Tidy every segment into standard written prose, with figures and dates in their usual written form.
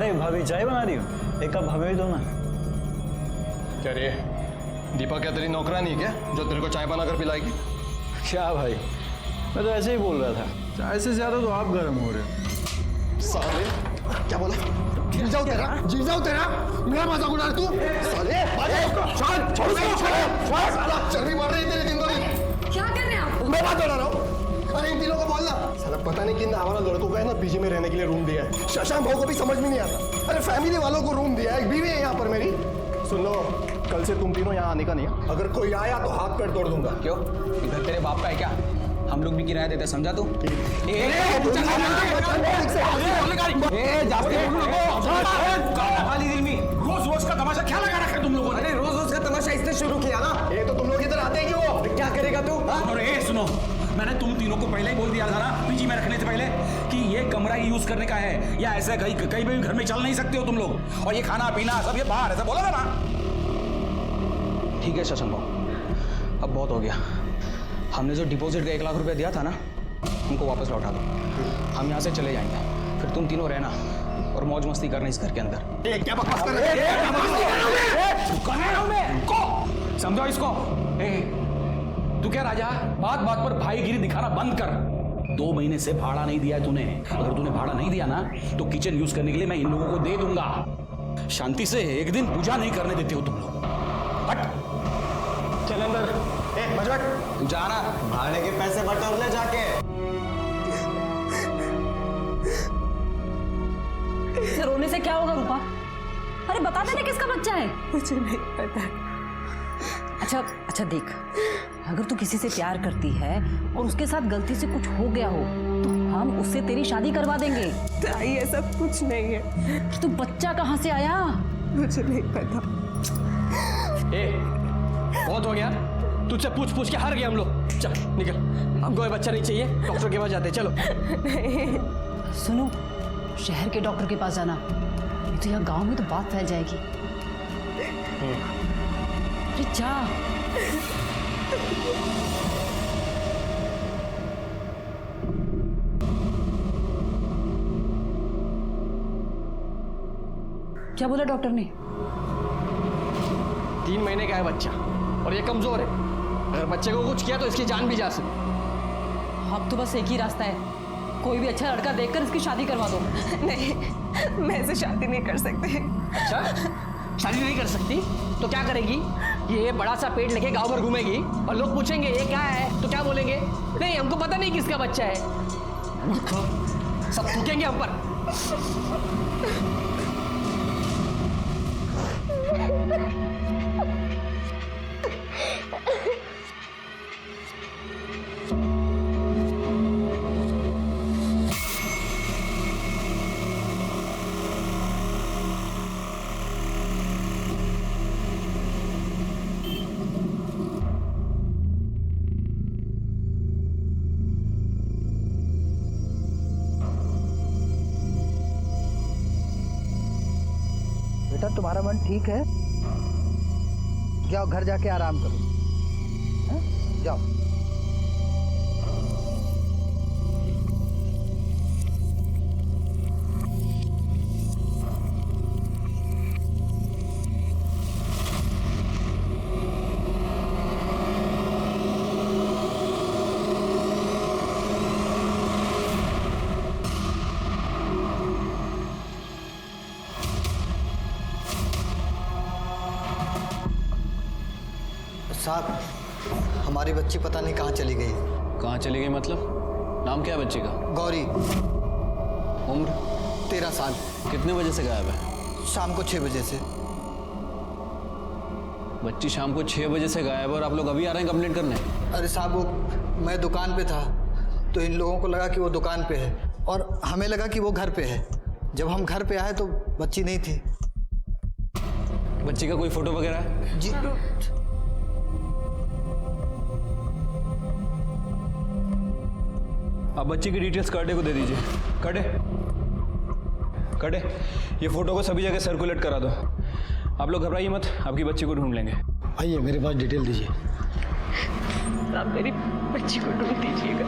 अरे भाभी चाय बना रही हूँ, एक कप हमें भी दो ना। क्या रे, दीपा क्या तेरी नौकरानी क्या जो तेरे को चाय बनाकर पिलाएगी? क्या भाई, मैं तो ऐसे ही बोल रहा था, चाय से ज्यादा तो आप गर्म हो रहे हो। साले क्या बोला? जी जाओ तेरा मेरा मजाक उड़ा तू साले। चर्बी बढ़ रही तेरी दिन दो दिन। क्या कर रहे हैं आप? मैं बात बता रहा हूँ। अरे इन तीनों को बोलना साला पता नहीं किन हमारा लड़कों को है ना पीजी में रहने के लिए रूम दिया है। शशांक भाव को भी समझ में नहीं आता। अरे फैमिली वालों को रूम दिया है, एक बीवी है यहाँ पर मेरी। सुन लो, कल से तुम तीनों यहाँ आने का नहीं है। अगर कोई आया तो हाथ पैर तोड़ दूंगा। क्यों, इधर तेरे बाप का है क्या? हम लोग भी किराया देते, समझा तू? रोज रोज का तमाशा क्या लगा रखा है तुम लोगों ने? अरे रोज रोज का तमाशा इसने शुरू किया ना। ये तो तुम लोग इधर आते ही क्यों? क्या करेगा तू? अरे सुनो, मैंने तुम तीनों को पहले ही बोल दिया था ना पीजी में रखने से पहले कि ये कमरा यूज करने का है, या ऐसे कहीं भी घर में चल नहीं सकते हो तुम लोग, और ये खाना पीना सब ये बाहर, ऐसा बोला था ना? ठीक है शशांक भाव, अब बहुत हो गया। हमने जो डिपॉजिट का 1 लाख रुपया दिया था ना, हमको वापस लौटा दो। हम यहाँ से चले जाएंगे, फिर तुम तीनों रहना और मौज मस्ती करना इस घर के अंदर। क्या बकवास कर रहे हो? समझो इसको। तू क्या राजा, बात बात पर भाईगिरी दिखाना बंद कर। 2 महीने से भाड़ा नहीं दिया है तूने। अगर तूने भाड़ा नहीं दिया ना तो किचन यूज करने के लिए मैं इन लोगों को दे दूंगा। शांति से एक दिन पूजा नहीं करने देते हो तुम लोग। हट चल अंदर। बजट तू जाना, भाड़े के पैसे बटोर ले जाके। रोने से क्या होगा रूपा? अरे बता देना किसका बच्चा है। मुझे नहीं पता। अच्छा देख, अगर तू किसी से प्यार करती है और उसके साथ गलती से कुछ हो गया हो तो हम उससे तेरी शादी करवा देंगे। ताई ऐसा कुछ नहीं है। तू बच्चा कहाँ से आया? मुझे नहीं पता। बहुत हो गया, तुझसे पूछ पूछ के हार गए हम लोग। चल निकल, हमको ये बच्चा नहीं चाहिए, डॉक्टर के पास जाते हैं, चलो। सुनो, शहर के डॉक्टर के पास जाना, नहीं तो यहाँ गांव में तो बात फैल जाएगी। अरे जा। क्या बोला डॉक्टर ने? 3 महीने का है बच्चा और ये कमजोर है। अगर बच्चे को कुछ किया तो इसकी जान भी जा सकती। अब तो बस एक ही रास्ता है, कोई भी अच्छा लड़का देखकर इसकी शादी करवा दो। नहीं, मैं इसे शादी नहीं कर सकती। अच्छा, शादी नहीं कर सकती तो क्या करेगी? ये बड़ा सा पेट लेके गांव भर घूमेगी और लोग पूछेंगे ये क्या है, तो क्या बोलेंगे? नहीं, हमको पता नहीं किसका बच्चा है। सब थूकेंगे हम पर। बेटा तुम्हारा मन ठीक है? जाओ घर जाके आराम करो। हैं? जाओ। साहब, हमारी बच्ची पता नहीं कहाँ चली गई। कहाँ चली गई मतलब? नाम क्या है बच्ची का? गौरी। उम्र? 13 साल। कितने बजे से गायब है? शाम को 6 बजे से। बच्ची शाम को 6 बजे से गायब है और आप लोग अभी आ रहे हैं कंप्लेंट करने? अरे साहब, वो मैं दुकान पे था तो इन लोगों को लगा कि वो दुकान पे है और हमें लगा कि वो घर पे है। जब हम घर पे आए तो बच्ची नहीं थी। बच्ची का कोई फोटो वगैरह है? जी आप बच्ची की डिटेल्स कर्डे को दे दीजिए। कर्डे, ये फोटो को सभी जगह सर्कुलेट करा दो। आप लोग घबराइए मत, आपकी बच्ची को ढूंढ लेंगे। आइए मेरे पास डिटेल दीजिए। आप मेरी बच्ची को ढूंढ दीजिएगा।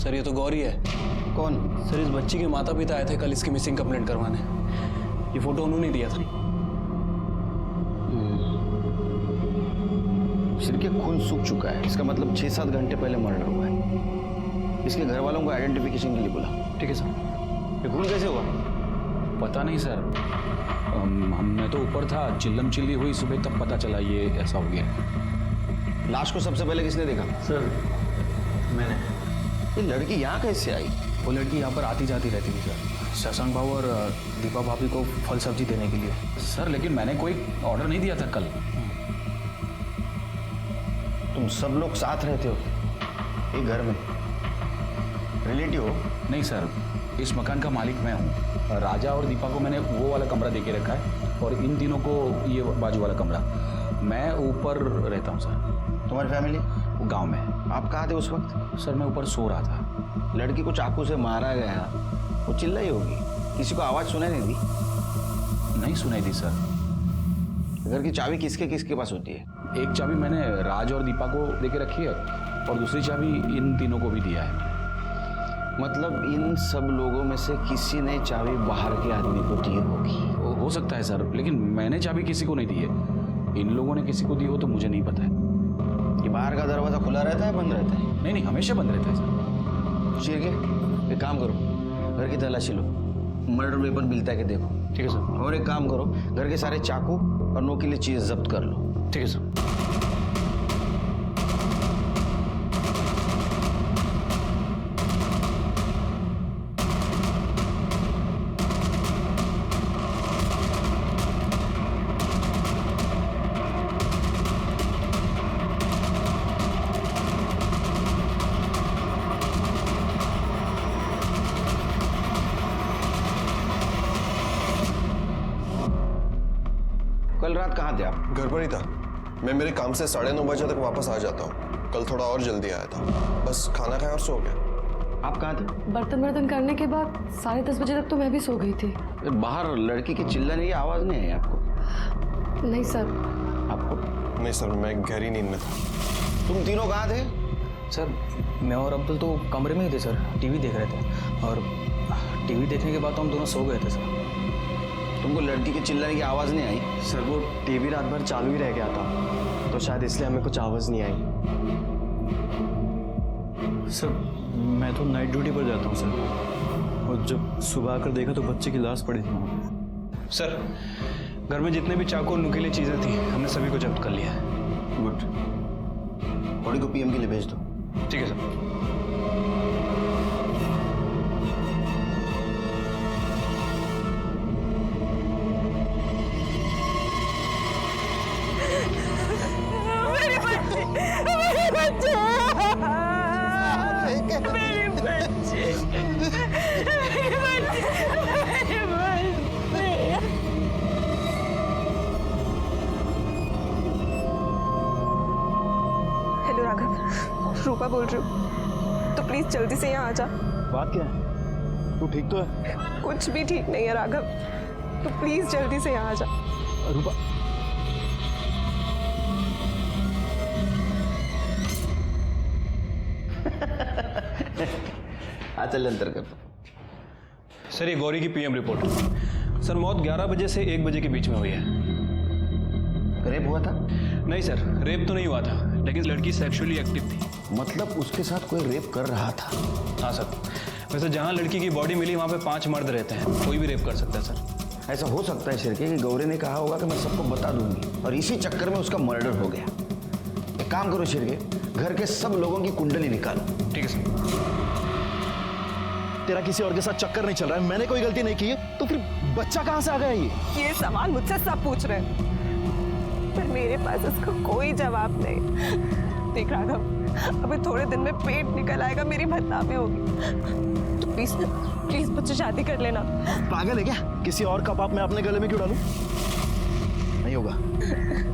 सर ये तो गौरी है। कौन? सर इस बच्ची के माता पिता आए थे कल इसकी मिसिंग कंप्लेंट करवाने। ये फोटो उन्होंने दिया था। शिरके खून सूख चुका है, इसका मतलब 6-7 घंटे पहले मर्डर हुआ है। इसके घर वालों को आइडेंटिफिकेशन के लिए बुला। ठीक है सर। ये खून कैसे हुआ? पता नहीं सर, मैं तो ऊपर था, चिल्लम चिल्ली हुई सुबह, तब पता चला ये ऐसा हो गया। लाश को सबसे पहले किसने देखा? सर मैंने। ये लड़की यहाँ कैसे आई? वो लड़की यहाँ पर आती जाती रहती थी सर, शशांक बाबू और दीपा भाभी को फल सब्जी देने के लिए। सर लेकिन मैंने कोई ऑर्डर नहीं दिया था कल। तुम सब लोग साथ रहते हो एक घर में, रिलेटिव हो? नहीं सर, इस मकान का मालिक मैं हूँ। राजा और दीपा को मैंने वो वाला कमरा दे के रखा है और इन तीनों को ये बाजू वाला कमरा। मैं ऊपर रहता हूँ सर। तुम्हारी फैमिली? वो गाँव में। आप कहाँ थे उस वक्त? सर मैं ऊपर सो रहा था। लड़की को चाकू से मारा गया, वो चिल्लाई होगी, किसी को आवाज़ सुनाई नहीं दी? नहीं सुनाई दी सर। घर की चाबी किसके किसके पास होती है? एक चाबी मैंने राज और दीपा को दे के रखी है और दूसरी चाबी इन तीनों को भी दिया है। मतलब इन सब लोगों में से किसी ने चाबी बाहर के आदमी को दी होगी। हो सकता है सर, लेकिन मैंने चाबी किसी को नहीं दी है। इन लोगों ने किसी को दी हो तो मुझे नहीं पता है। ये बाहर का दरवाजा खुला रहता है, बंद रहता है? नहीं, हमेशा बंद रहता है सर। शिरके एक काम करो, घर की तलाशी लो, मर्डर वेपन मिलता है कि देखो। ठीक है सर। और एक काम करो, घर के सारे चाकू और नोकीली चीज जब्त कर लो। ठीक है सर। कल रात कहाँ थे आप? घर पर ही था। मैं मेरे काम से 9:30 बजे तक वापस आ जाता हूँ। कल थोड़ा और जल्दी आया था, बस खाना खाया और सो गया। आप कहाँ थे? बर्तन करने के बाद 10:30 बजे तक तो मैं भी सो गई थी। बाहर लड़की की चिल्लाने की आवाज नहीं आई आपको? नहीं सर। आपको? नहीं सर, मैं गहरी नींद में था। तुम तीनों कहाँ थे? सर मैं और अब्दुल तो कमरे में ही थे सर, टीवी देख रहे थे और टीवी देखने के बाद तो हम दोनों सो गए थे सर। तुमको लड़की के चिल्लाने की आवाज नहीं आई? सर वो टीवी रात भर चालू ही रह गया था, तो शायद इसलिए हमें कुछ आवाज़ नहीं आई। सर मैं तो नाइट ड्यूटी पर जाता हूँ सर, और जब सुबह आकर देखा तो बच्चे की लाश पड़ी थी वहाँ पे। सर घर में जितने भी चाकू और नुकीली चीजें थी हमने सभी को जब्त कर लिया है। गुड। बॉडी को पीएम के लिए भेज दो। ठीक है सर। हेलो राघव, रूपा बोल रही हूँ, तो प्लीज जल्दी से यहाँ आ जा। बात क्या है? तू ठीक तो है? कुछ भी ठीक नहीं है राघव, तो प्लीज जल्दी से यहाँ आ जा। रूपा चल अंतर कर दो। सर ये गौरी की पीएम रिपोर्ट। सर मौत 11 बजे से 1 बजे के बीच में हुई है। रेप हुआ था? नहीं सर, रेप तो नहीं हुआ था, लेकिन लड़की सेक्सुअली एक्टिव थी। मतलब उसके साथ कोई रेप कर रहा था? हाँ सर। वैसे जहाँ लड़की की बॉडी मिली वहाँ पे 5 मर्द रहते हैं, कोई भी रेप कर सकता है सर। ऐसा हो सकता है शिरके कि गौरी ने कहा होगा कि मैं सबको बता दूंगी और इसी चक्कर में उसका मर्डर हो गया। एक काम करो शिरके, घर के सब लोगों की कुंडली निकालो। ठीक है सर। तेरा किसी और के साथ चक्कर नहीं चल रहा है, मैंने कोई गलती नहीं की है, तो फिर बच्चा कहाँ से आ गया ये सवाल मुझसे सब पूछ रहे हैं, पर मेरे पास इसका कोई जवाब नहीं। देख राघव, अभी थोड़े दिन में पेट निकल आएगा, मेरी बदनामी होगी, तो प्लीज प्लीज मुझसे शादी कर लेना। पागल है क्या? किसी और का पाप मैं अपने गले में क्यों डालूं? नहीं होगा।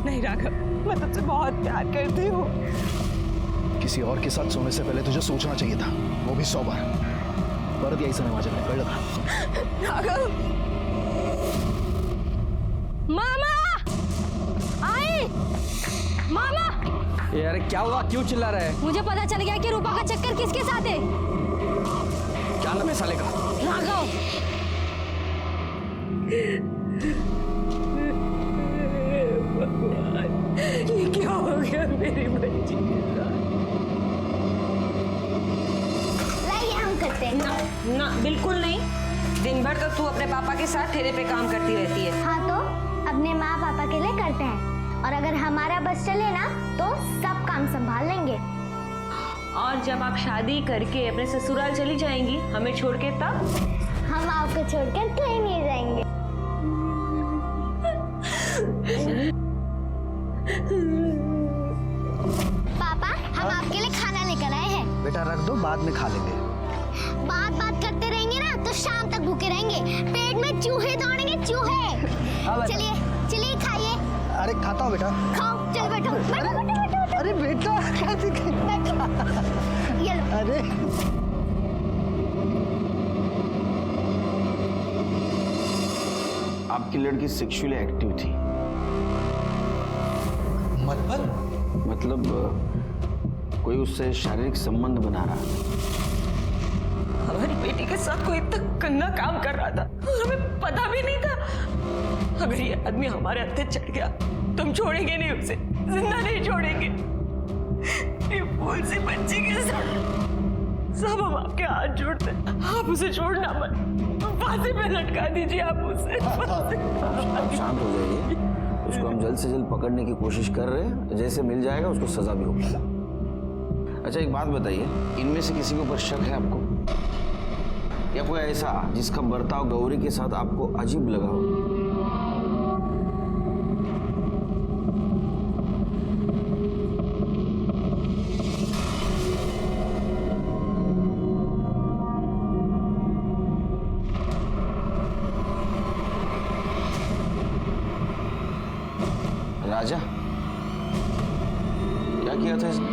नहीं राघव, मैं तुझसे बहुत प्यार करती हूँ। किसी और के साथ सोने से पहले तुझे सोचना चाहिए था, वो भी 100 बार। परत यही समय माजन है, राघव। मामा आई, मामा। यार क्या हुआ, क्यों चिल्ला रहा है? मुझे पता चल गया कि रूपा का चक्कर किसके साथ है। जहन्नम है साले का। राघव, ये क्या हो गया मेरी बच्ची के साथ? लाइए हम करते हैं। ना ना बिल्कुल नहीं। दिन भर तो तू अपने पापा के साथ ठेले पे काम करती रहती है। हाँ तो अपने माँ पापा के लिए करते हैं, और अगर हमारा बस चले ना तो सब काम संभाल लेंगे। और जब आप शादी करके अपने ससुराल चली जाएंगी हमें छोड़ के, तब हम आपको छोड़कर कहीं नहीं जाएंगे। पापा, हम आपके लिए खाना लेकर आए हैं। बेटा रख दो, बाद में खा लेंगे। बात करते रहेंगे ना तो शाम तक भूखे रहेंगे, पेट में चूहे दौड़ेंगे, चूहे। चलिए चलिए खाइए। अरे खाता हूँ बेटा। खाओ, चलो बैठो बैठो बैठो बैठो। अरे बेटा ये लो। अरे आपकी लड़की सेक्सुअली एक्टिव थी। मतलब कोई उससे शारीरिक संबंध बना रहा था। हमारी बेटी के साथ कोई इतना गंदा काम कर रहा था और हमें पता भी नहीं था। अगर ये आदमी हमारे हत्थे चढ़ गया तो हम छोड़ेंगे नहीं उसे, जिंदा नहीं छोड़ेंगे। ये फूल सी बच्ची के साथ सब हम आपके हाथ जोड़ते हैं, आप उसे छोड़ना मत, फांसी पे लटका दीजिए आप उसे। आप शांत हो जाइए, उसको हम जल्द से जल्द पकड़ने की कोशिश कर रहे हैं, जैसे मिल जाएगा उसको सजा भी होगी। अच्छा एक बात बताइए, इनमें से किसी के ऊपर शक है आपको, या कोई ऐसा जिसका बर्ताव गौरी के साथ आपको अजीब लगा हो? राजा, क्या किया था इसने?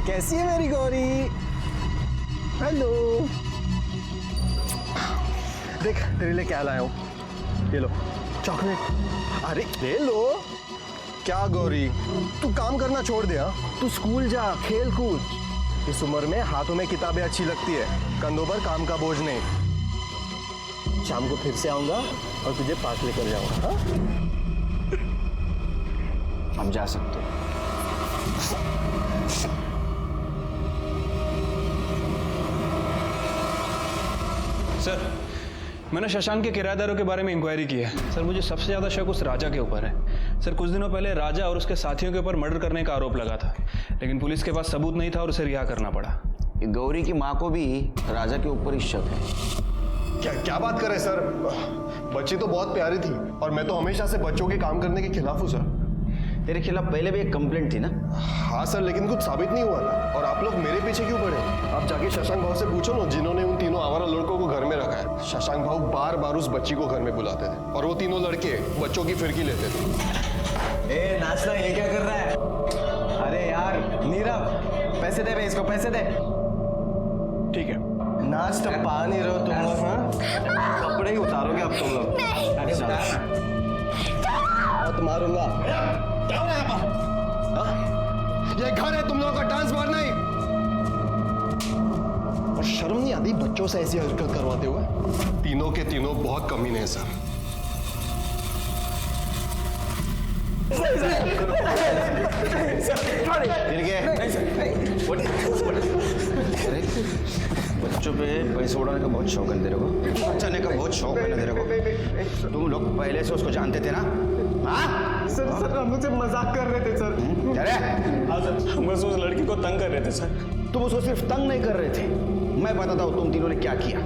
कैसी है मेरी गौरी? हेलो, देख तेरे लिए क्या लाया हूं, ये लो चॉकलेट। अरे ले लो। क्या गौरी, तू काम करना छोड़ दे। तू स्कूल जा, खेल कूद। इस उम्र में हाथों में किताबें अच्छी लगती है, कंधों पर काम का बोझ नहीं। शाम को फिर से आऊंगा और तुझे पास लेकर जाऊंगा। हम जा सकते हैं। सर, मैंने शशांक के किराएदारों के बारे में इंक्वायरी की है। सर मुझे सबसे ज़्यादा शक उस राजा के ऊपर है। सर कुछ दिनों पहले राजा और उसके साथियों के ऊपर मर्डर करने का आरोप लगा था, लेकिन पुलिस के पास सबूत नहीं था और उसे रिहा करना पड़ा। गौरी की माँ को भी राजा के ऊपर ही शक है। क्या बात कर रहे सर, बच्ची तो बहुत प्यारी थी और मैं तो हमेशा से बच्चों के काम करने के खिलाफ हूँ सर। तेरे खिलाफ पहले भी एक कंप्लेंट थी ना? हाँ सर, लेकिन कुछ साबित नहीं हुआ था। और आप लोग मेरे पीछे क्यों पड़े? आप जाके शशांक भाव से पूछो ना, जिन्होंने उन तीनों आवारा लड़कों को घर में रखा है। शशांक भाव बार बार उस बच्ची को घर में बुलाते थे और वो तीनों लड़के बच्चों की फिरकी लेते थे। ए नाचना, ये क्या कर रहा है? अरे यार नीरव, पैसे दे बे, इसको पैसे दे। ठीक है, नाच तो पा नहीं रहे हो तुम लोग। हाँ, कपड़े ही उतारोगे अब तुम लोग। अरे हाथ मारूंगा। ये घर है तुम लोगों का, डांस बार नहीं। और शर्म नहीं आती बच्चों से ऐसी हरकत करवाते हुए? तीनों के तीनों बहुत कमीने हैं सर। बच्चों पे पैसे उड़ाने का बहुत शौक है तेरे को, बचाने का बहुत शौक है ना तेरे को। तुम लोग पहले से उसको जानते थे ना? हाँ सर, हम मुझसे मजाक कर रहे थे सर। अरे हाँ सर, हम बस उस लड़की को तंग कर रहे थे सर। तुम उसको सिर्फ तंग नहीं कर रहे थे, मैं बताता हूँ तुम तीनों ने क्या किया।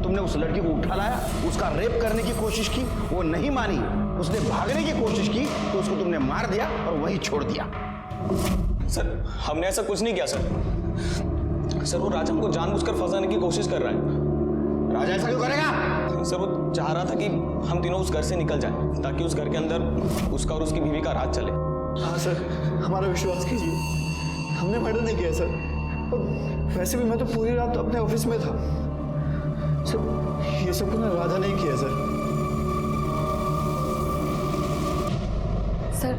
तुमने उस लड़की को उठा लाया, उसका रेप करने की कोशिश की, वो नहीं मानी, उसने भागने की कोशिश की तो उसको तुमने मार दिया और वहीं छोड़ दिया। सर हमने ऐसा कुछ नहीं किया सर। सर वो राजा हमको जानबूझकर फंसाने की कोशिश कर रहा है। राजा ऐसा क्यों करेगा? सर वो चाह रहा था कि हम तीनों उस घर से निकल जाएं, ताकि उस घर के अंदर उसका और उसकी बीवी का राज चले। हाँ सर, हमारा विश्वास कीजिए, हमने मर्डर नहीं किया सर। और वैसे भी मैं तो पूरी रात अपने ऑफिस में था सर। ये सब कुछ राजा नहीं किया सर। सर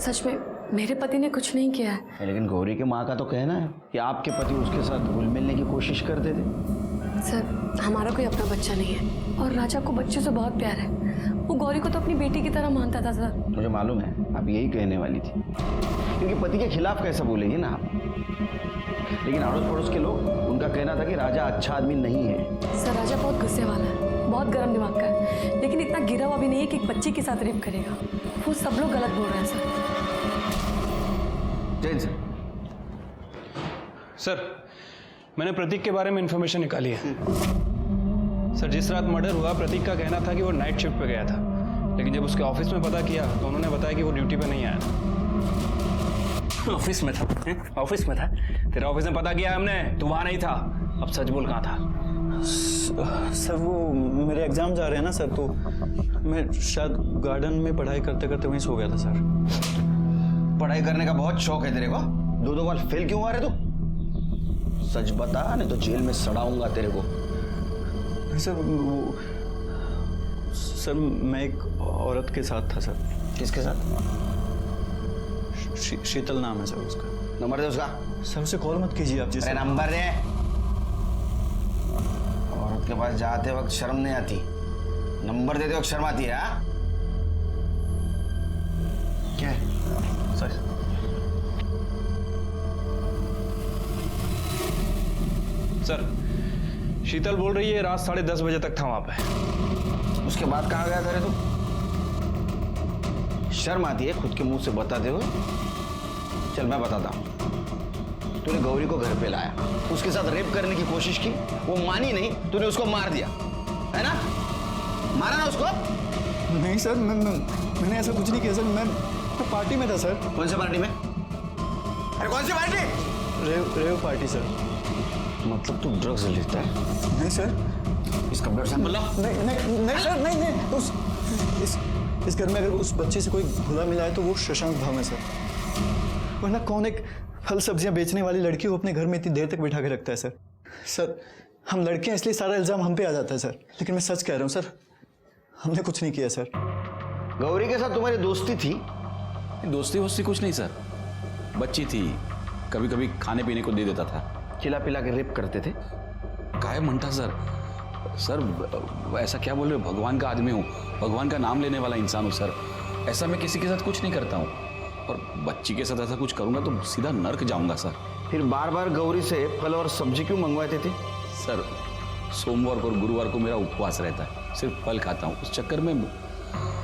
सच में मेरे पति ने कुछ नहीं किया है। लेकिन गौरी के माँ का तो कहना है कि आपके पति उसके साथ घुल मिलने की कोशिश करते थे। सर, हमारा कोई अपना बच्चा नहीं है और राजा को बच्चे से बहुत प्यार है। वो गौरी को तो अपनी बेटी की तरह मानता था सर। मुझे मालूम है आप यही कहने वाली थी, क्योंकि पति के खिलाफ कैसा बोलेगी ना आप। लेकिन अड़ोस पड़ोस के लोग, उनका कहना था कि राजा अच्छा आदमी नहीं है। सर, राजा बहुत गुस्से वाला है, बहुत गर्म दिमाग का है, लेकिन इतना गिरा हुआ भी नहीं है कि एक बच्चे के साथ रेप करेगा। वो सब लोग गलत बोल रहे हैं सर। जैन सर। सर, मैंने प्रतीक के बारे में इंफॉर्मेशन निकाली है। सर, जिस रात मर्डर हुआ प्रतीक का कहना था कि वो नाइट शिफ्ट पे गया था, लेकिन जब उसके ऑफिस में पता किया तो उन्होंने बताया कि वो ड्यूटी पे नहीं आया था। ऑफिस में था? ऑफिस में था? तेरा ऑफिस में पता किया हमने, तू वहां नहीं था। अब सच बोल, कहाँ था? सर वो मेरे एग्जाम जा रहे हैं ना सर, तो मैं शायद गार्डन में पढ़ाई करते करते वहीं सो गया था सर। पढ़ाई करने का बहुत शौक है तेरे को? दो बार फेल क्यों हुआ रे तू? सच बता, नहीं तो जेल में सड़ाऊंगा तेरे को। सर मैं एक औरत के साथ था सर। किसके साथ? शीतल नाम है सर उसका। नंबर दे उसका। सर उसे कॉल मत कीजिए आप। अरे नंबर दे। औरत के पास जाते वक्त शर्म नहीं आती, नंबर देते वक्त शर्म आती है। क्या है? सर सर, शीतल बोल रही है रात 10:30 बजे तक था वहां पे। उसके बाद कहाँ गया था रे तू? शर्म आती है खुद के मुंह से बताते हुए? चल मैं बताता हूँ। तूने गौरी को घर पे लाया, उसके साथ रेप करने की कोशिश की, वो मानी नहीं, तूने उसको मार दिया, है ना? मारा ना उसको? नहीं सर, मैंने ऐसा कुछ नहीं किया सर। मैं पार्टी में था सर। कौन सी पार्टी में? अरे कौन सी पार्टी? Rave party sir. मतलब तू ड्रग्स लेता है? नहीं सर। इसका ब्लड सैंपल ला। नहीं सर, नहीं। इस घर में अगर उस बच्चे से कोई भुला मिला है तो वो शशांक भाव है सर। वरना कौन एक फल सब्जियां बेचने वाली लड़की को अपने घर में इतनी देर तक बिठा के रखता है सर? सर, हम लड़के हैं इसलिए सारा इल्जाम हम पे आ जाता है सर, लेकिन मैं सच कह रहा हूँ सर, हमने कुछ नहीं किया सर। गौरी के साथ तुम्हारी दोस्ती थी? दोस्ती वोस्ती कुछ नहीं सर, बच्ची थी, कभी कभी खाने पीने को दे देता था। खिला पिला के रेप करते थे? काय म्हणता सर, ऐसा क्या बोल रहे हो? भगवान का आदमी हूँ, भगवान का नाम लेने वाला इंसान हूँ सर। ऐसा मैं किसी के साथ कुछ नहीं करता हूँ, और बच्ची के साथ ऐसा कुछ करूँगा तो सीधा नर्क जाऊँगा सर। फिर बार बार गौरी से फल और सब्जी क्यों मंगवाते थे? सर, सोमवार और गुरुवार को मेरा उपवास रहता है, सिर्फ फल खाता हूँ, उस चक्कर में।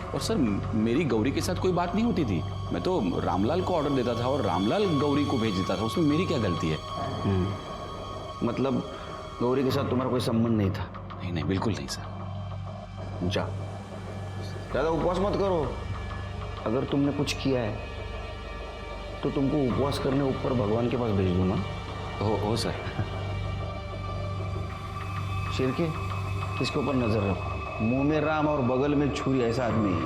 और सर, मेरी गौरी के साथ कोई बात नहीं होती थी, मैं तो रामलाल को ऑर्डर देता था और रामलाल गौरी को भेज देता था, उसमें मेरी क्या गलती है? मतलब गौरी के साथ तुम्हारा कोई संबंध नहीं था? नहीं, बिल्कुल नहीं सर। जा, ज़्यादा उपवास मत करो। अगर तुमने कुछ किया है तो तुमको उपवास करने ऊपर भगवान के पास भेज दूंगा। हो सर। शिरके, इसके ऊपर नजर रखो। मुंह में राम और बगल में छुरी, ऐसा आदमी है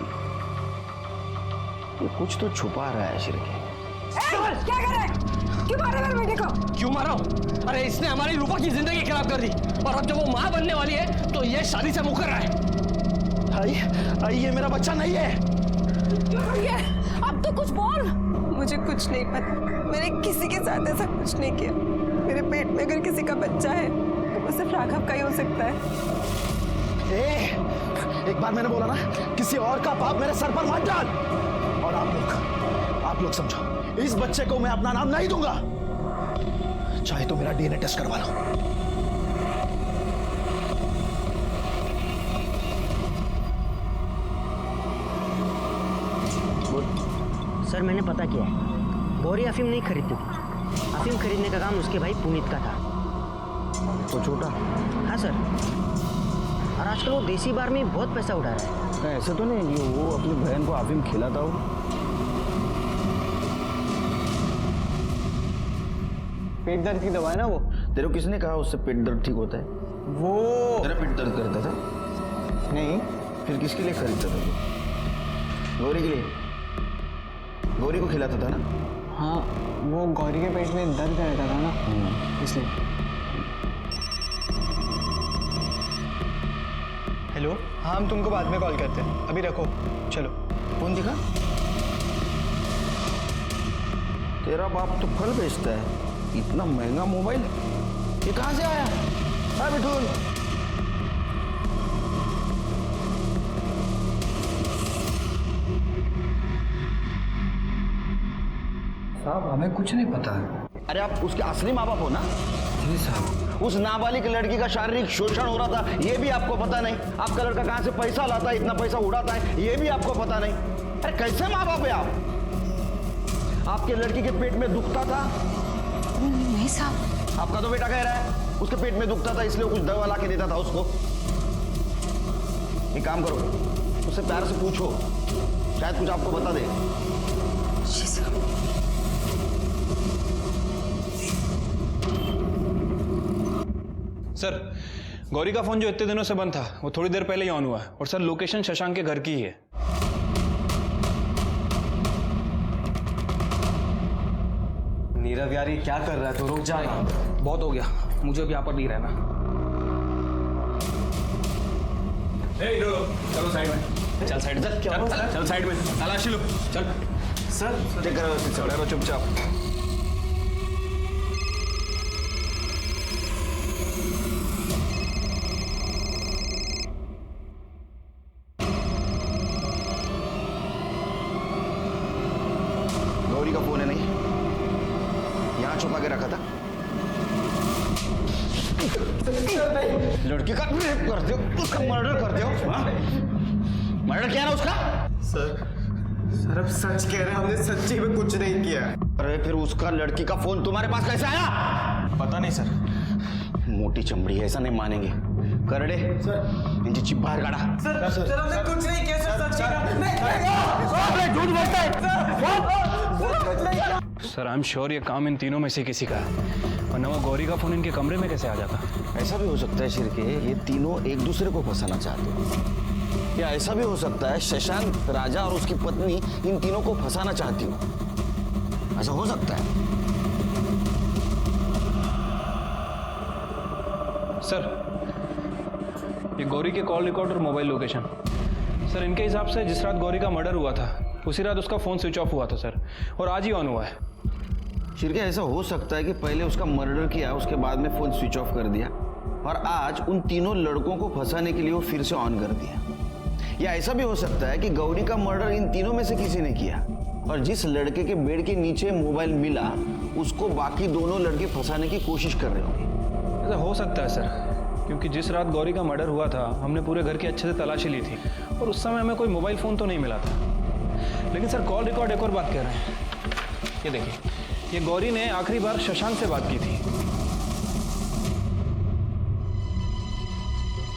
ये। कुछ तो छुपा रहा है शिरके। क्या कर रहे हैं? क्यों मार रहे मेरे बेटे को? क्यों मारा हूं? अरे इसने हमारी रूपा की जिंदगी खराब कर दी, और अब जब वो माँ बनने वाली है तो ये शादी से मुकर रहा है। आई ये मेरा बच्चा नहीं है। ये अब तो कुछ बोल। मुझे कुछ नहीं पता, मैंने किसी के साथ ऐसा कुछ नहीं किया। मेरे पेट में अगर किसी का बच्चा है तो वो सिर्फ राघव का ही हो सकता है। एक बार मैंने बोला ना, किसी और का पाप मेरे सर पर मत डाल। और आप लोग समझो, इस बच्चे को मैं अपना नाम नहीं दूंगा, चाहे तो मेरा डीएनए टेस्ट करवा लो। सर, मैंने पता किया है, गौरी अफीम नहीं खरीदती थी। अफीम खरीदने का काम उसके भाई पुनीत का था। तो छोटा? हाँ सर, और आजकल वो देसी बार में बहुत पैसा उड़ा रहा है। ऐसे तो नहीं कि वो अपनी बहन को अफीम खिलाता हो। पेट दर्द की दवा है ना वो। तेरे को किसने कहा उससे पेट दर्द ठीक होता है? वो तेरा पेट दर्द करता था? नहीं। फिर किसके लिए खरीदता था तू? गौरी के लिए? गौरी को खिलाता था ना? हाँ, वो गौरी के पेट में दर्द रहता था ना, इसलिए। हेलो, हाँ हम तुमको बाद में कॉल करते हैं, अभी रखो, चलो। कौन दिखा? तेरा बाप तो फल बेचता है, इतना महंगा मोबाइल ये कहाँ से आया? हाँ मिठुन, साहब हमें कुछ नहीं पता है। अरे आप उसके असली माँ बाप हो ना? जी साहब। उस नाबालिग लड़की का शारीरिक शोषण हो रहा था, ये भी आपको पता नहीं। आपका लड़का कहाँ से पैसा लाता है, इतना पैसा उड़ाता है, ये भी आपको पता नहीं। अरे कैसे माँ बाप है आप? आपके लड़की के पेट में दुखता था? नहीं साहब। आपका तो बेटा कह रहा है उसके पेट में दुखता था इसलिए कुछ दवा ला के देता था उसको। एक काम करो, उससे प्यार से पूछो, शायद कुछ आपको बता दे। जी साहब। सर, गौरी का फोन जो इतने दिनों से बंद था वो थोड़ी देर पहले ही ऑन हुआ है। और सर लोकेशन शशांक के घर की ही है। नीरव यार ये क्या कर रहा है, तो रुक जा ना। बहुत हो गया, मुझे अब यहाँ पर नहीं रहना। चलो साइड में, चल साइड में, चल साइड में, तलाशी लो, चल। सर चुपचाप। गौरी का फोन है नहीं, यहाँ छुपा के रखा था। लड़की का रेप करते हो, उसका मर्डर करते हो? मर्डर किया ना उसका? सर अब सच कह रहे हैं, हमने सच्ची में कुछ नहीं किया। अरे फिर उसका लड़की का फोन तुम्हारे पास कैसे आया? पता नहीं सर। मोटी चमड़ी है, ऐसा नहीं मानेंगे। करड़े सर, इनकी चिप बाहर काढ़ा। सर हमने कुछ नहीं किया सर, सच झूठ बोलता है। सर आई एम श्योर ये काम इन तीनों में से किसी का है, वरना वो गौरी का फोन इनके कमरे में कैसे आ जाता? ऐसा भी हो सकता है शिरके, ये तीनों एक दूसरे को फंसाना चाहते हो। या ऐसा भी हो सकता है शशांक, राजा और उसकी पत्नी इन तीनों को फंसाना चाहती हो। ऐसा हो सकता है। सर ये गौरी के कॉल रिकॉर्ड और मोबाइल लोकेशन, सर इनके हिसाब से जिस रात गौरी का मर्डर हुआ था उसी रात उसका फोन स्विच ऑफ हुआ था सर, और आज ही ऑन हुआ है। शिरके ऐसा हो सकता है कि पहले उसका मर्डर किया, उसके बाद में फोन स्विच ऑफ कर दिया, और आज उन तीनों लड़कों को फंसाने के लिए वो फिर से ऑन कर दिया। या ऐसा भी हो सकता है कि गौरी का मर्डर इन तीनों में से किसी ने किया, और जिस लड़के के बेड के नीचे मोबाइल मिला उसको बाकी दोनों लड़के फंसाने की कोशिश कर रहे होंगे। ऐसा हो सकता है सर, क्योंकि जिस रात गौरी का मर्डर हुआ था हमने पूरे घर की अच्छे से तलाशी ली थी, और उस समय हमें कोई मोबाइल फ़ोन तो नहीं मिला था। लेकिन सर कॉल रिकॉर्ड एक और बात कह रहे हैं। ये देखिए, ये गौरी ने आखिरी बार शशांक से बात की थी।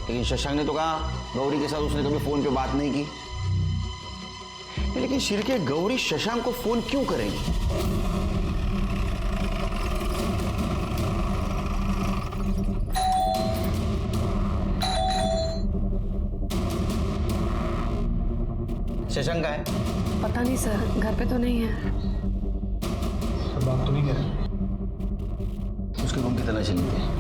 लेकिन शशांक ने तो कहा गौरी के साथ उसने कभी फोन पे बात नहीं की। लेकिन शिरके, गौरी शशांक को फोन क्यों करेगी? शशांक का है? पता नहीं सर, घर पे तो नहीं है। बात तो नहीं है। उसके रूम की तलाशी लेते हैं।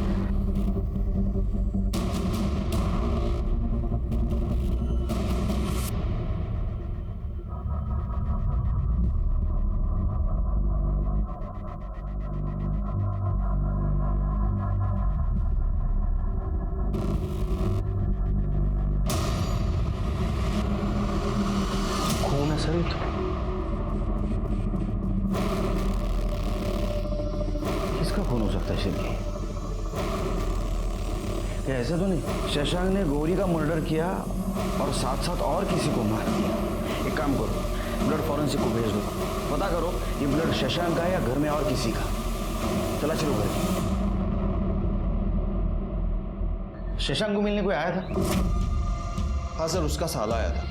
खून है सर, तो किसका खून हो सकता है शिरके? या ऐसा तो नहीं शशांक ने गौरी का मर्डर किया और साथ साथ और किसी को मार दिया? एक काम करो, ब्लड फॉरेंसिक को भेज दो, पता करो ये ब्लड शशांक का है या घर में और किसी का। चला चलो घर की। शशांक को मिलने कोई आया था? हाँ सर, उसका साला आया था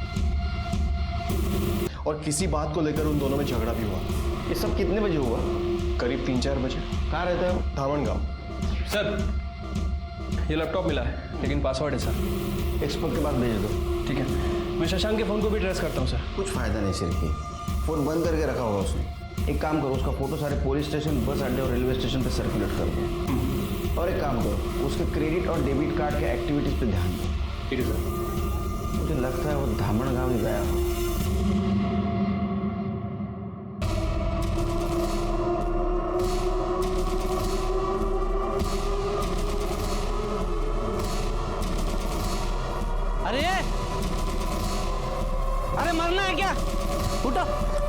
और किसी बात को लेकर उन दोनों में झगड़ा भी हुआ। ये सब कितने बजे हुआ? करीब 3-4 बजे। कहाँ रहता है वो? धामन गांव। सर ये लैपटॉप मिला है, लेकिन पासवर्ड है सर। एक्सपर्ट के पास भेज दो। ठीक है, मैं शशांक के फ़ोन को भी ट्रेस करता हूँ सर। कुछ फायदा नहीं शिरके, फोन बंद करके रखा होगा उसने। एक काम करो, उसका फोटो सारे पुलिस स्टेशन, बस अड्डे और रेलवे स्टेशन पे सर्कुलेट कर दो। और एक काम करो, उसके क्रेडिट और डेबिट कार्ड के एक्टिविटीज पे ध्यान दो। ठीक है सर। मुझे लगता है वो धामन गांव ही गया हो।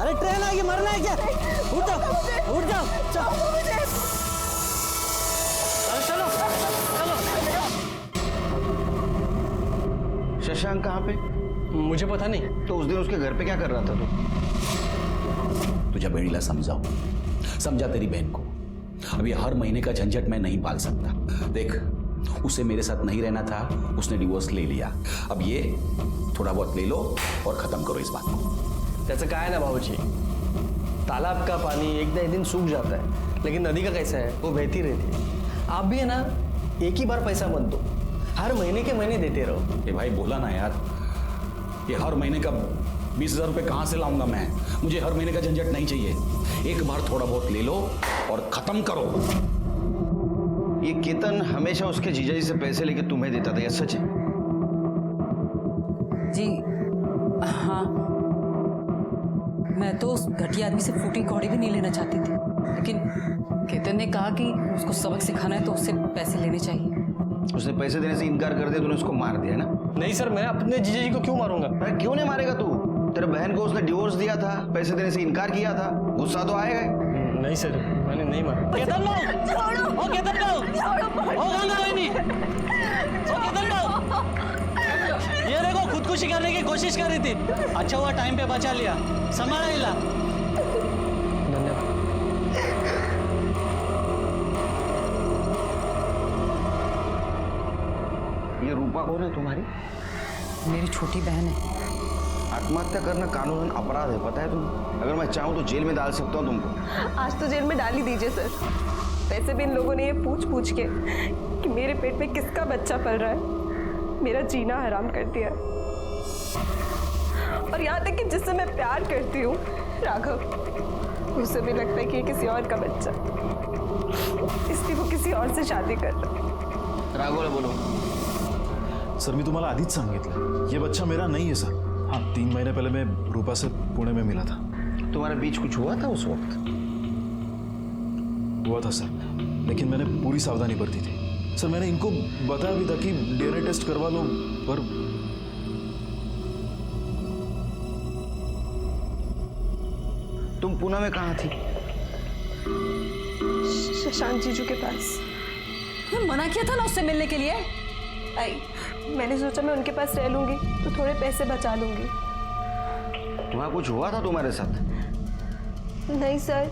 अरे ट्रेन आएगी, मरना है क्या? उठ जाओ, उठ जाओ, चलो चलो चलो। शशांक कहाँ पे? मुझे पता नहीं। तो उस दिन उसके घर पे क्या कर रहा था तू? तुझे बेड़ीला समझाओ, समझा तेरी बहन को। अब ये हर महीने का झंझट मैं नहीं पाल सकता। देख, उसे मेरे साथ नहीं रहना था, उसने डिवोर्स ले लिया। अब ये थोड़ा बहुत ले लो और खत्म करो इस बात को। जैसे कहा है ना बाबूजी, तालाब का पानी एक ना एक दिन सूख जाता है, लेकिन नदी का कैसा है, वो बहती रहती है। आप भी है ना, एक ही बार पैसा मत दो, हर महीने के महीने देते रहो। ये भाई बोला ना यार, ये हर महीने का 20,000 रुपये कहाँ से लाऊंगा मैं? मुझे हर महीने का झंझट नहीं चाहिए। एक बार थोड़ा बहुत ले लो और खत्म करो। ये केतन हमेशा उसके जीजाजी से पैसे लेके तुम्हें देता था, यह सच है? जी हाँ, मैं तो उस घटिया आदमी से फूटी कौड़ी भी नहीं लेना चाहती थी, लेकिन केतन ने कहा कि उसको सबक सिखाना है तो उससे पैसे लेने चाहिए। उसने पैसे देने से इनकार कर दिया, तूने उसको मार दिया ना? नहीं सर, मैं अपने जीजाजी को क्यों मारूंगा? अरे क्यों नहीं मारेगा तू? तेरे बहन को उसने डिवोर्स दिया था, पैसे देने से इनकार किया था, गुस्सा तो आएगा। नहीं सर, मैंने नहीं मारा। केतन भाऊ, ओ केतन भाऊ, ओ गंगा बहनी, ओ केतन भाऊ, ये देखो खुदकुशी करने की कोशिश कर रही थी। अच्छा हुआ टाइम पे बचा लिया, संभाला हिला। धन्यवाद। ये रूपा कौन है तुम्हारी? मेरी छोटी बहन है। आत्महत्या करना कानूनन अपराध है, पता है तुम्हें? अगर मैं चाहूँ तो जेल में डाल सकता हूँ तुमको। आज तो जेल में डाल ही दीजिए सर। वैसे भी इन लोगों ने ये पूछ के कि मेरे पेट में किसका बच्चा पल रहा है, मेरा जीना हराम कर दिया। और यहाँ तक कि जिससे मैं प्यार करती हूँ, राघव, उसे भी लगता है कि ये किसी और का बच्चा, इसलिए वो किसी और से शादी कर रहा है। राघवला बोलो। सर, मी तुम्हाला आधीच सांगितलं, ये बच्चा मेरा नहीं है सर। हाँ, 3 महीने पहले मैं रूपा से पुणे में मिला था। तुम्हारे बीच कुछ हुआ था उस वक्त? हुआ था सर, लेकिन मैंने पूरी सावधानी बरती थी। सर, मैंने इनको बताया भी था कि डीएनए टेस्ट करवा लो, पर तुम पुणे में कहाँ थी? शशांक जीजू के पास। तुम्हें मना किया था ना उससे मिलने के लिए। आई, मैंने सोचा मैं उनके पास रह लूंगी तो थोड़े पैसे बचा लूंगी। तुम्हारा कुछ हुआ था तुम्हारे साथ? नहीं सर,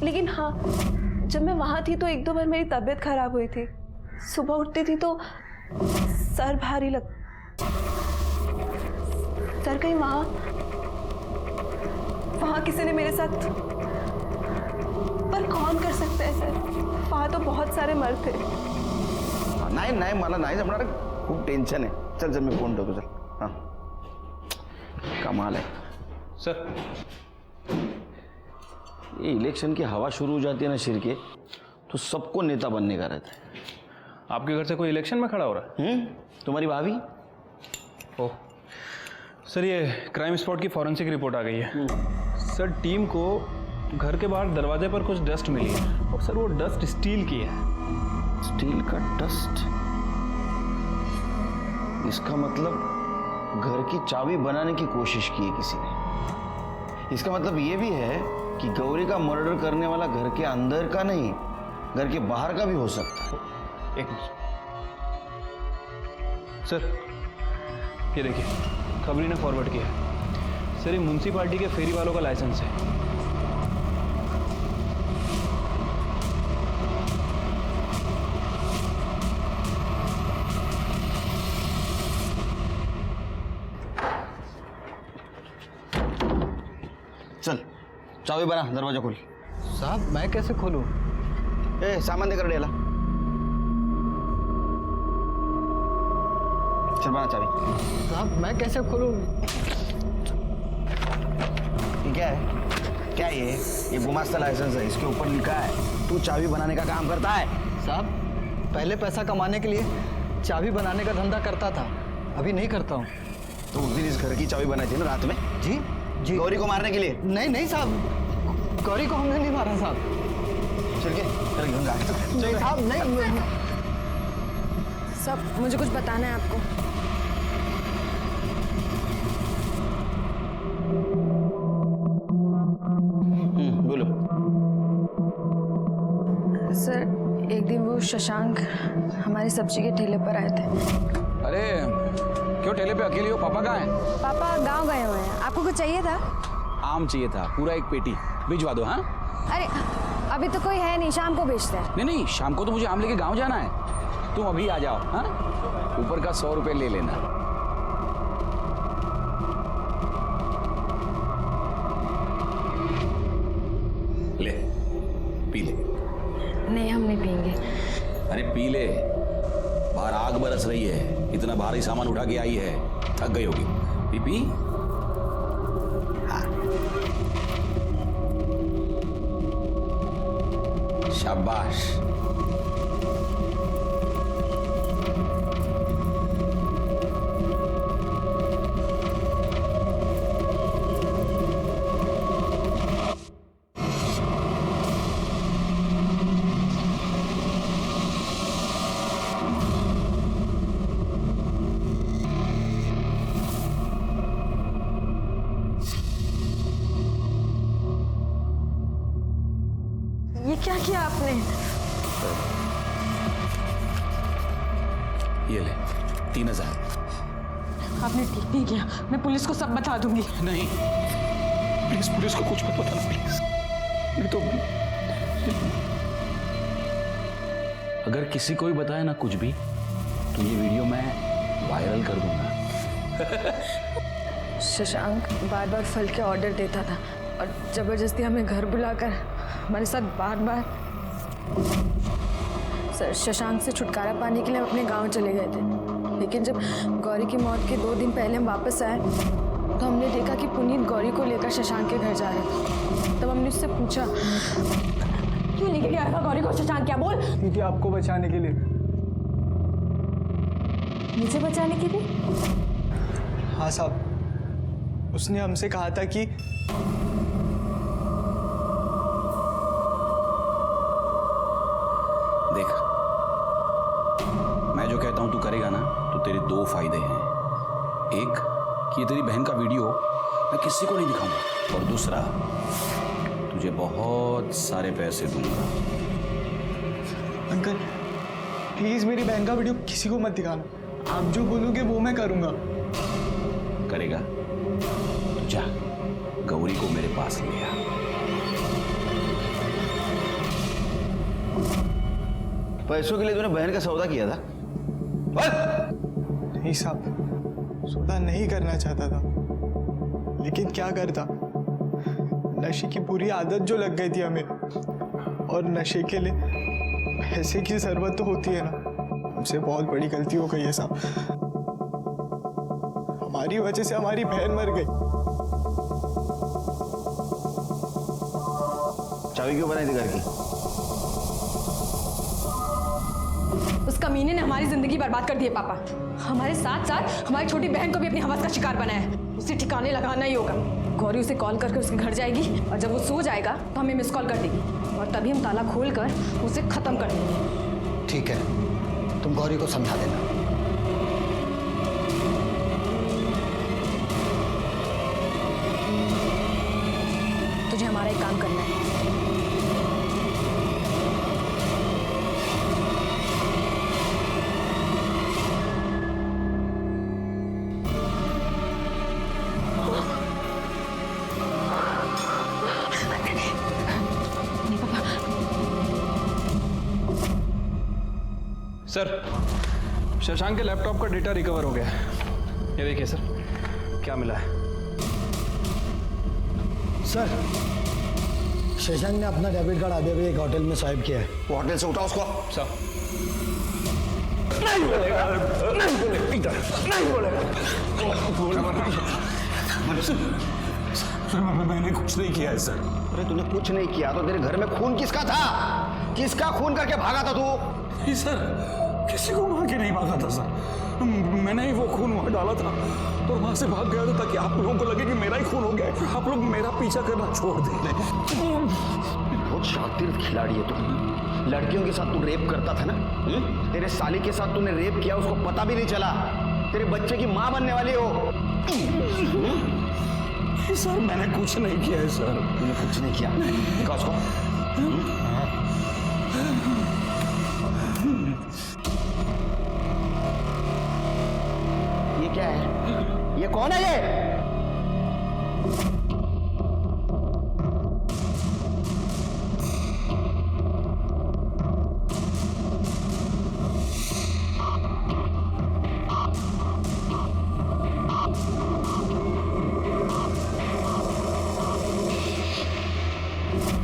लेकिन हाँ, जब मैं वहां थी तो 1-2 बार मेरी तबीयत खराब हुई थी। सुबह उठती थी तो सर भारी लग। सर कहीं वहां किसी ने मेरे साथ, पर कौन कर सकता है सर? वहां तो बहुत सारे मर्द थे। नाही मला नाही जमणार, खूप टेंशन है। चल चल, मैं फोन ठेवतो, चल। हाँ, कमाल है सर। ये इलेक्शन की हवा शुरू हो जाती है ना शिरके, तो सबको नेता बनने का रहता है। आपके घर से कोई इलेक्शन में खड़ा हो रहा है? तुम्हारी भाभी? ओह सर, ये क्राइम स्पॉट की फॉरेंसिक रिपोर्ट आ गई है। सर, टीम को घर के बाहर दरवाजे पर कुछ डस्ट मिली है, और सर वो डस्ट स्टील की है। स्टील का डस्ट? इसका मतलब घर की चाबी बनाने की कोशिश की है किसी ने। इसका मतलब ये भी है कि गौरी का मर्डर करने वाला घर के अंदर का नहीं, घर के बाहर का भी हो सकता है। एक मिनट सर, ये देखिए, खबरी ने फॉरवर्ड किया है। सर, ये म्युनिसिपालिटी के फेरी वालों का लाइसेंस है। चल, चाबी बना, दरवाजा खोल। साहब, मैं कैसे खोलूं? ए, सामान देकर डेला। चल बना चाबी। साहब, मैं कैसे खोलूं? ये क्या है? क्या ये गुमास्ता लाइसेंस है, इसके ऊपर लिखा है तू चाबी बनाने का काम करता है। साहब, पहले पैसा कमाने के लिए चाबी बनाने का धंधा करता था, अभी नहीं करता हूँ। तो उस दिन इस घर की चाबी बनाई थी ना रात में? जी जी। गौरी को मारने के लिए? नहीं साहब, गौरी को हमने नहीं मारा साहब। चल के नहीं साहब, नहीं। सब मुझे कुछ बताना है आपको। वो शशांक हमारी सब्जी के ठेले पर आए थे। अरे क्यों ठेले पे अकेली हो? पापा कहाँ हैं? पापा गांव गए हुए हैं। आपको कुछ चाहिए था? आम चाहिए था, पूरा 1 पेटी भिजवा दो। हाँ अरे अभी तो कोई है नहीं, शाम को बेचते हैं। नहीं नहीं, शाम को तो मुझे आम लेके गांव जाना है। तुम अभी आ जाओ। हाँ ऊपर का 100 रुपये ले लेना। ले पी ले। नहीं हम नहीं पियेंगे। अरे पी ले, बाहर आग बरस रही है, इतना भारी सामान उठा के आई है, थक गई होगी। P P. हाँ शाबाश। ये क्या किया आपने? ये ले 3000। आपने ठीक नहीं किया, मैं पुलिस को सब बता दूंगी। नहीं प्लीज, पुलिस को कुछ मत बताना प्लीज। ये तो अगर किसी को भी बताया ना कुछ भी, तो ये वीडियो मैं वायरल कर दूंगा। शशांक बार बार फल के ऑर्डर देता था और जबरदस्ती हमें घर बुलाकर हमारे साथ बार बार। सर शशांक से छुटकारा पाने के लिए हम अपने गांव चले गए थे, लेकिन जब गौरी की मौत के 2 दिन पहले हम वापस आए तो हमने देखा कि पुनीत गौरी को लेकर शशांक के घर जा रहे थे। तब हमने उससे पूछा क्यों लेके गया था गौरी को शशांक? क्या बोल? क्योंकि आपको बचाने के लिए। मुझे बचाने के लिए? हाँ साहब, उसने हमसे कहा था कि देख, मैं जो कहता हूं तू करेगा ना, तो तेरे 2 फायदे हैं। एक कि ये तेरी बहन का वीडियो मैं किसी को नहीं दिखाऊंगा, और दूसरा तुझे बहुत सारे पैसे दूंगा। अंकल प्लीज मेरी बहन का वीडियो किसी को मत दिखाना। आप जो बोलोगे वो मैं करूंगा। करेगा तो जा, गौरी को मेरे पास ले आ। पैसों के लिए तूने बहन का सौदा किया था? नहीं साहब, सौदा नहीं करना चाहता था, लेकिन क्या करता, नशे की बुरी आदत जो लग गई थी हमें, और नशे के लिए पैसे की जरूरत तो होती है ना। हमसे बहुत बड़ी गलती हो गई है साहब, हमारी वजह से हमारी बहन मर गई। चाबी क्यों बनाई थी घर की? उस कमीने ने हमारी जिंदगी बर्बाद कर दी है पापा। हमारे साथ साथ हमारी छोटी बहन को भी अपनी हवस का शिकार बनाया है। उसे ठिकाने लगाना ही होगा। गौरी उसे कॉल करके उसके घर जाएगी, और जब वो सो जाएगा तो हमें मिस कॉल कर देगी, और तभी हम ताला खोल कर उसे खत्म कर देंगे। ठीक है, तुम गौरी को समझा देना। तुझे हमारा एक काम करना है। सर, शशांक के लैपटॉप का डेटा रिकवर हो गया है। ये देखिए सर, क्या मिला है। सर, शशांक ने अपना डेबिट कार्ड आधे हुए एक होटल में स्वाइप किया है। वो होटल से उठाओ उसको। सर नहीं बोलेगा, नहीं बोलेगा, इधर नहीं बोलेगा। मैंने कुछ नहीं किया है सर। अरे तूने कुछ नहीं किया तो तेरे घर में खून किसका था? किसका खून करके भागा था तू? नहीं सर, किसी को मार के नहीं भागा था सर। मैंने ही वो खून वहां डाला था और वहां से भाग गया था, ताकि आप लोगों को लगे कि मेरा ही खून हो गया। आप लोग मेरा पीछा करना छोड़ दें। बहुत शातिर खिलाड़ी है तू। लड़कियों के साथ तू रेप करता था ना? तेरे साली के साथ तूने रेप किया, उसको पता भी नहीं चला। तेरे बच्चे की माँ बनने वाली हो। सर मैंने कुछ नहीं किया है सर। तूने कुछ नहीं किया? दिखा उसको। क्या है? ये कौन है ये?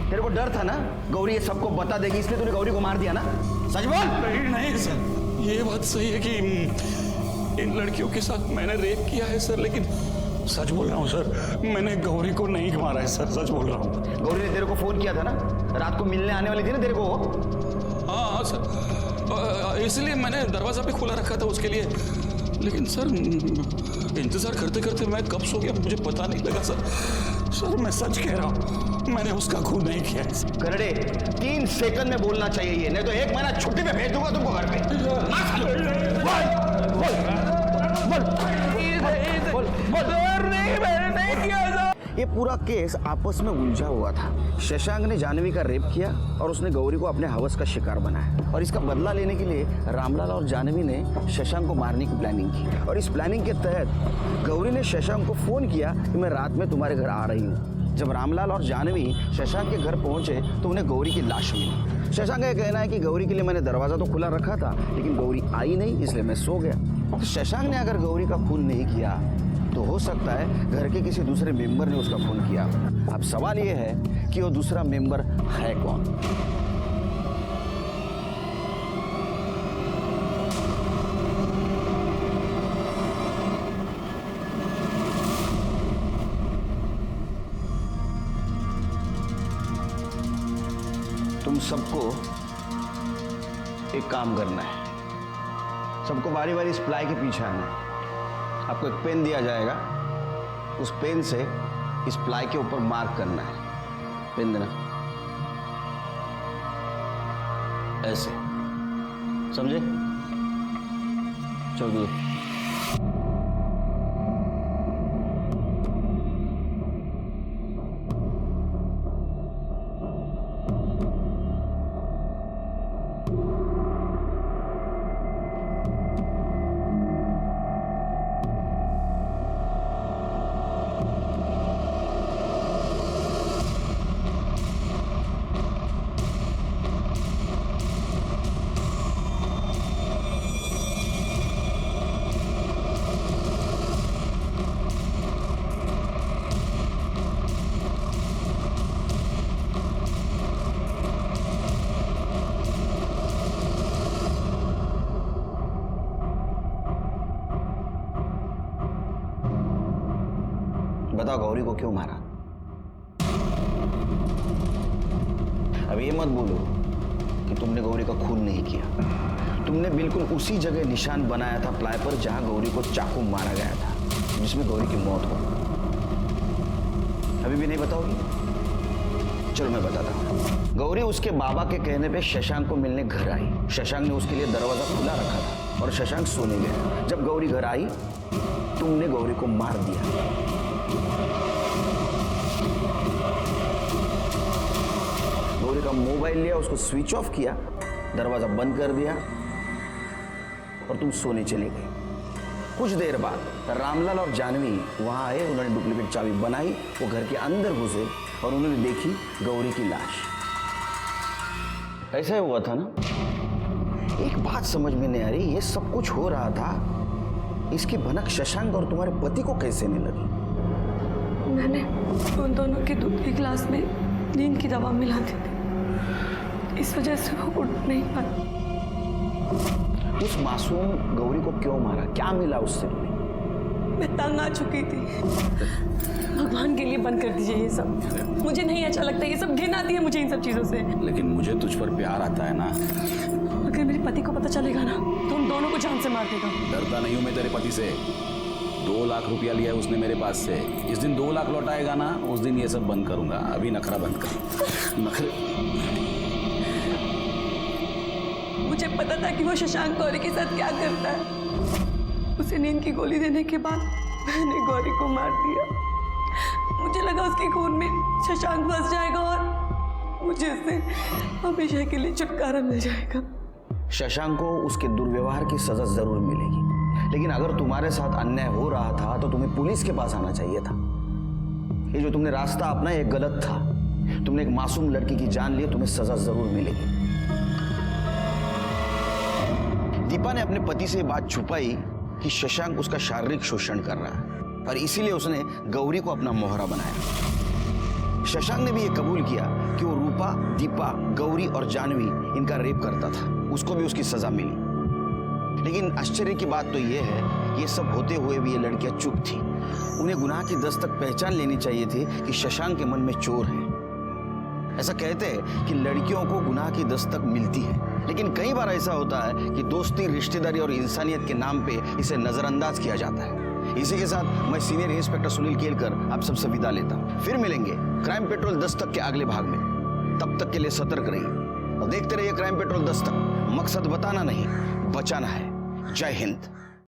तेरे को डर था ना गौरी ये सबको बता देगी, इसलिए तूने गौरी को मार दिया ना? सच बोल। नहीं सर, ये बात सही है कि इन लड़कियों के साथ मैंने रेप किया है सर, लेकिन सच बोल रहा हूँ सर, मैंने गौरी को नहीं मारा है सर, सच बोल रहा हूँ। गौरी ने तेरे को फोन किया था ना, रात को मिलने आने वाली थी ना तेरे को? हाँ सर, इसलिए मैंने दरवाजा भी खुला रखा था उसके लिए, लेकिन सर इंतजार करते करते मैं कब सो गया मुझे पता नहीं लगा सर। सर मैं सच कह रहा हूँ, मैंने उसका खून नहीं किया है सर। करड़े 3 सेकंड में बोलना चाहिए ये, नहीं तो 1 महीना छुट्टी पे भेज दूंगा तुमको घर पे। ये पूरा केस आपस में उलझा हुआ था। शशांक ने जानवी का रेप किया और उसने गौरी को अपने हवस का शिकार बनाया, और इसका बदला लेने के लिए रामलाल और जानवी ने शशांक को मारने की प्लानिंग की। और इस प्लानिंग के तहत गौरी ने शशांक को फोन किया कि मैं रात में तुम्हारे घर आ रही हूँ। जब रामलाल और जानवी शशांक के घर पहुंचे तो उन्हें गौरी की लाश मिली। शशांक का कहना है कि गौरी के लिए मैंने दरवाजा तो खुला रखा था, लेकिन गौरी आई नहीं, इसलिए मैं सो गया। तो शशांक ने अगर गौरी का खून नहीं किया तो हो सकता है घर के किसी दूसरे मेंबर ने उसका खून किया। अब सवाल यह है कि वो दूसरा मेंबर है कौन? तुम सबको एक काम करना है, सबको बारी बारी इस प्लाई के पीछे आना है। आपको एक पेन दिया जाएगा, उस पेन से इस प्लाई के ऊपर मार्क करना है। पेन देना, ऐसे, समझे? चलो बताओ गौरी को क्यों मारा? अब ये मत बोलो कि तुमने गौरी का खून नहीं किया। तुमने बिल्कुल उसी जगह निशान बनाया था प्लाई पर जहां गौरी को चाकू मारा गया था, जिसमें गौरी की मौत हो। अभी भी नहीं बताओगी? चलो मैं बताता हूँ। गौरी उसके बाबा के कहने पे शशांक को मिलने घर आई। शशांक ने उसके लिए दरवाजा खुला रखा था और शशांक सोने गया। जब गौरी घर आई, तुमने गौरी को मार दिया। गौरी का मोबाइल लिया, उसको स्विच ऑफ किया, दरवाजा बंद कर दिया और तुम सोने चली गई। कुछ देर बाद रामलाल और जानवी वहां आए। उन्होंने डुप्लीकेट चाबी बनाई, वो घर के अंदर घुसे और उन्होंने देखी गौरी की लाश। ऐसा हुआ था ना? एक बात समझ में नहीं आ रही, ये सब कुछ हो रहा था, इसकी भनक शशांक और तुम्हारे पति को कैसे नहीं लगी? मैंने उन दोनों के दूध के गिलास में नींद की दवा मिला दी थी, इस वजह से वो उठ नहीं पाती। उस मासूम गौरी को क्यों मारा? क्या मिला उससे? मैं तंग आ चुकी थी। भगवान के लिए बंद कर दीजिए ये सब, मुझे नहीं अच्छा लगता ये सब, घिन आती है मुझे इन सब चीजों से। लेकिन मुझे तुझ पर प्यार आता है ना। अगर मेरे पति को पता चलेगा ना तो हम दोनों को जान से मार देगा। डरता नहीं हूं मैं तेरे पति से। 2 लाख रुपया लिया है उसने मेरे पास से। जिस दिन 2 लाख लौटाएगा ना, उस दिन ये सब बंद करूंगा। अभी नखरा बंद कर। नखरे। मुझे पता था कि वो शशांक गौरी के साथ क्या करता है। उसे नींद की गोली देने के बाद मैंने गौरी को मार दिया। मुझे लगा उसके खून में शशांक फंस जाएगा और मुझे उससे हमेशा के लिए छुटकारा मिल जाएगा। शशांक को उसके दुर्व्यवहार की सजा जरूर मिलेगी, लेकिन अगर तुम्हारे साथ अन्याय हो रहा था तो तुम्हें पुलिस के पास आना चाहिए था। ये जो तुमने रास्ता अपनाया ये गलत था। तुमने एक मासूम लड़की की जान ली, तुम्हें सजा जरूर मिलेगी। दीपा ने अपने पति से ये बात छुपाई कि शशांक उसका शारीरिक शोषण कर रहा है और इसीलिए उसने गौरी को अपना मोहरा बनाया। शशांक ने भी ये कबूल किया कि वो रूपा, दीपा, गौरी और जानवी इनका रेप करता था। उसको भी उसकी सजा मिली। लेकिन आश्चर्य की बात तो ये है, ये सब होते हुए भी ये लड़कियां चुप थी। उन्हें गुनाह की दस्तक पहचान लेनी चाहिए थी कि शशांक के मन में चोर है। ऐसा कहते हैं कि लड़कियों को गुनाह की दस्तक मिलती है, लेकिन कई बार ऐसा होता है कि दोस्ती, रिश्तेदारी और इंसानियत के नाम पे इसे नजरअंदाज किया जाता है। इसी के साथ मैं सीनियर इंस्पेक्टर सुनील केलकर आप सबसे विदा लेता हूं। फिर मिलेंगे क्राइम पेट्रोल दस्तक के अगले भाग में। तब तक के लिए सतर्क रहिए और देखते रहिए क्राइम पेट्रोल दस्तक। मकसद बताना नहीं, बचाना है। जय हिंद।